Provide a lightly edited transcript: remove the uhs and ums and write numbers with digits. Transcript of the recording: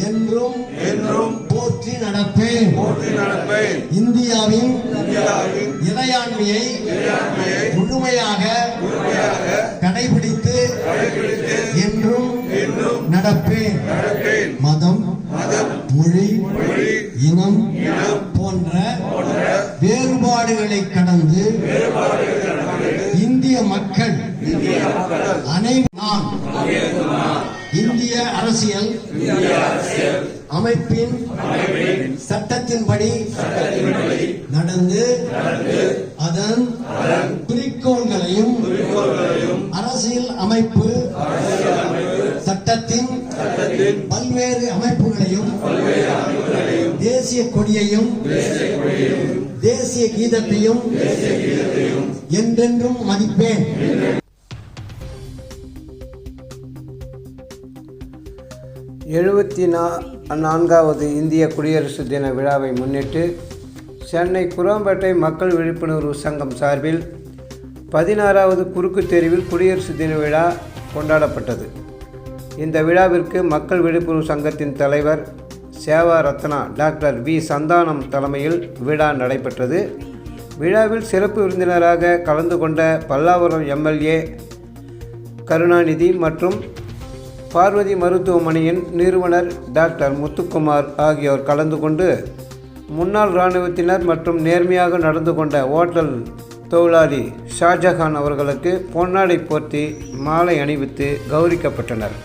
என்றும் போற்றி நடப்பேன். இந்தியாவின் இறையாண்மையை முழுமையாக கடைபிடித்து என்றும் நடப்பேன். மதம், மொழி, இனம் போன்ற வேறுபாடுகளை கடந்து இந்திய மக்கள் அனைவரும் இந்திய அரசியல் அமைப்பின் சட்டத்தின்படி நடந்து அதன் குறிக்கோள்களையும் அரசியல் அமைப்பு சட்டத்தின் பல்வேறு அமைப்புகளையும் தேசிய கொடியையும் தேசிய கீதத்தையும் என்றென்றும் மதிப்பேன். எழுபத்தி நான்காவது இந்திய குடியரசு தின விழாவை முன்னிட்டு சென்னை குரோம்பேட்டை மக்கள் விழிப்புணர்வு சங்கம் சார்பில் 16வது குறுக்கு தெருவில் குடியரசு தின விழா கொண்டாடப்பட்டது. இந்த விழாவிற்கு மக்கள் விழிப்புணர்வு சங்கத்தின் தலைவர் சேவா ரத்னா டாக்டர் வி சந்தானம் தலைமையில் விழா நடைபெற்றது. விழாவில் சிறப்பு விருந்தினராக கலந்து கொண்ட பல்லாவரம் எம்எல்ஏ கருணாநிதி மற்றும் பார்வதி மருத்துவமனையின் நிறுவனர் டாக்டர் முத்துக்குமார் ஆகியோர் கலந்து கொண்டு முன்னாள் இராணுவத்தினர் மற்றும் நேர்மையாக நடந்து கொண்ட ஓட்டல் தொழிலாளி ஷாஜஹான் அவர்களுக்கு பொன்னாடை போர்த்தி மாலை அணிவித்து கௌரவிக்கப்பட்டனர்.